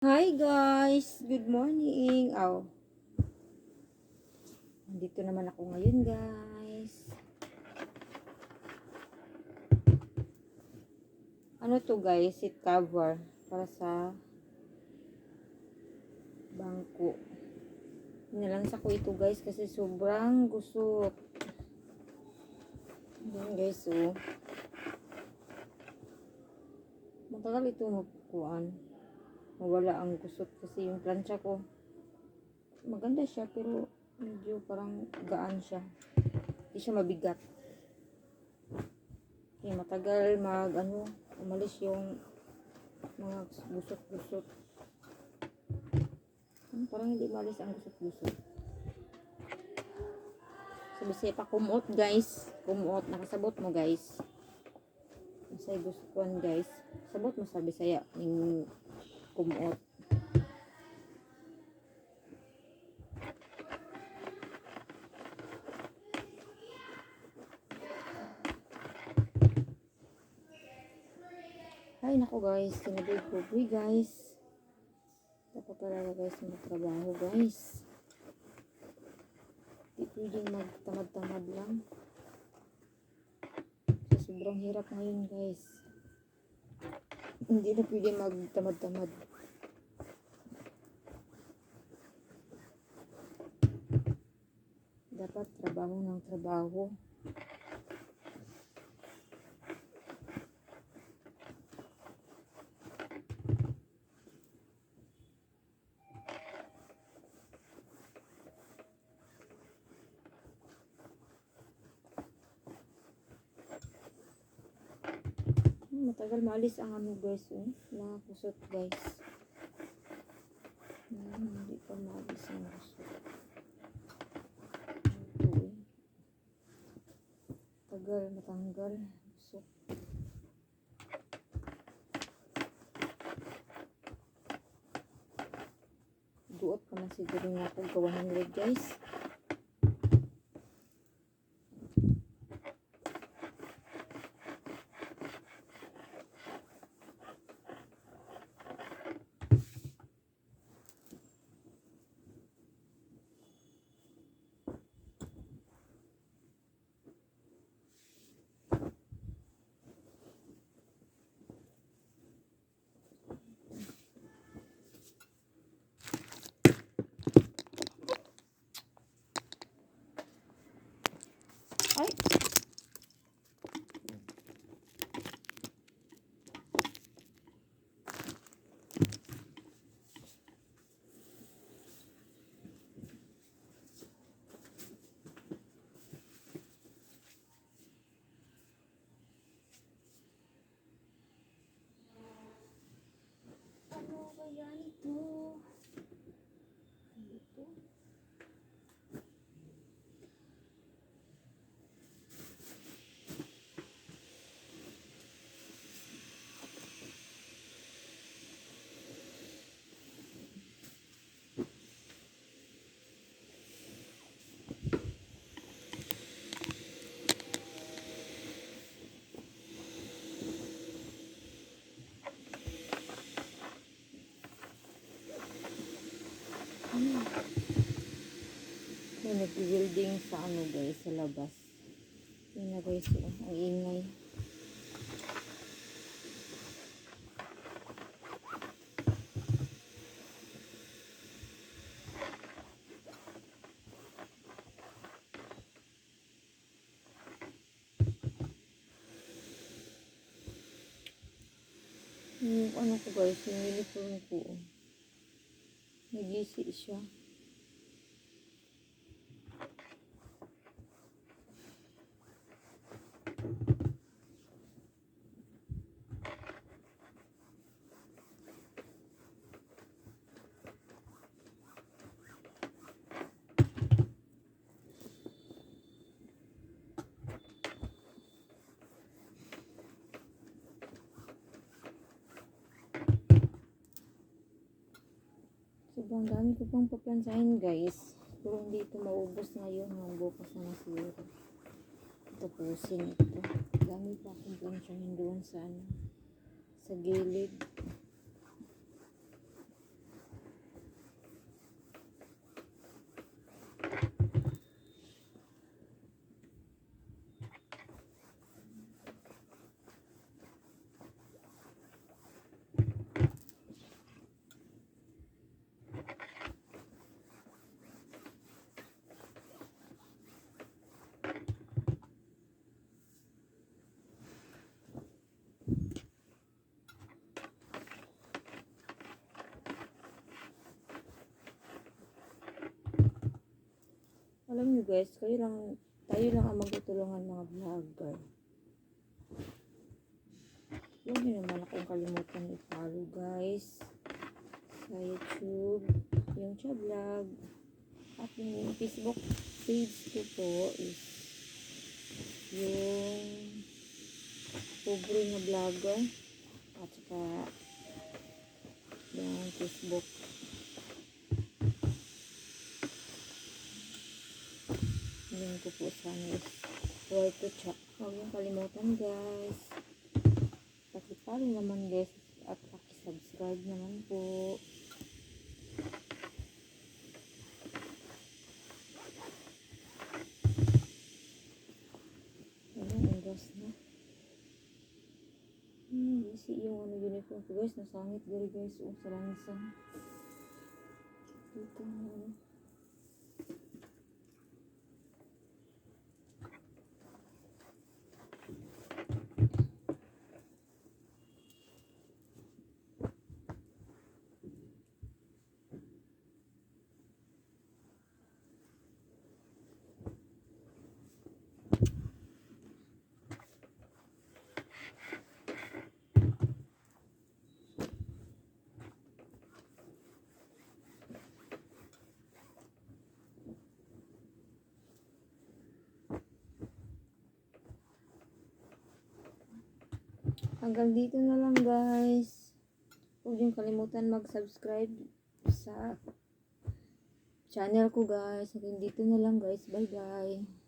Hi guys! Good morning! Nandito naman ako ngayon guys. Ano to guys? Seat cover para sa bangko. Nilansa ko ito guys kasi sobrang gusot. Yan guys oh. Matagal ito magkukuan. Mawala ang gusot kasi yung plancha ko. Maganda siya pero medyo parang gaan siya. Hindi siya mabigat. Okay, matagal umalis yung mga gusot-gusot. Parang hindi malis ang gusot-gusot. So, bisaya pa kumuot guys. Kumuot. Nakasabot mo guys. Masay gusto ko guys. Sabot mo sa bisaya. Yung kumuot. Ay nako guys. Kinabig ko. Uy guys. Dapat talaga guys magtrabaho guys. Hindi pwedeng magtamad-tamad lang. So, sobrang hirap ngayon guys. Hindi na pwedeng magtamad-tamad. Dapat trabaho ng trabaho. Matagal maalis ang guys nakakusot guys. Hindi pa maalis ang kusot. Tagal matanggal kusot. Duot pa man siguro nga ako gawa 100 guys. Ay! Ano ba yan ito? Ito? May nag-welding sa guys, sa labas. Yun na guys, ang ingay. Yung ko guys, yung uniform ko. Nag-isi siya. Sobrang dami ko pang paplansahin guys. Pero hindi ito maubos ngayon. Hanggang bukas na siguro. Tapusin ito. Dami pa akong plansyahin doon sa sa gilid. Alam nyo guys, tayo lang ang magtutulungan mga vlogger. Huwag nyo naman akong kalimutan i-follow guys. Sa YouTube, yung Cha Vlog. At yung Facebook page ko po is yung pobre na vlogger. At saka yung Facebook. Yun ko po sana is worth to check. Huwag yung kalimutan guys. Pakipalo naman guys. At pakisubscribe naman po. Ayan, oras na. Busy yung uniform ko guys. Nasangit diri guys. Sa langsang. Dito na. Hanggang dito na lang guys. Huwag yung kalimutan mag-subscribe sa channel ko guys. Hanggang dito na lang guys. Bye bye.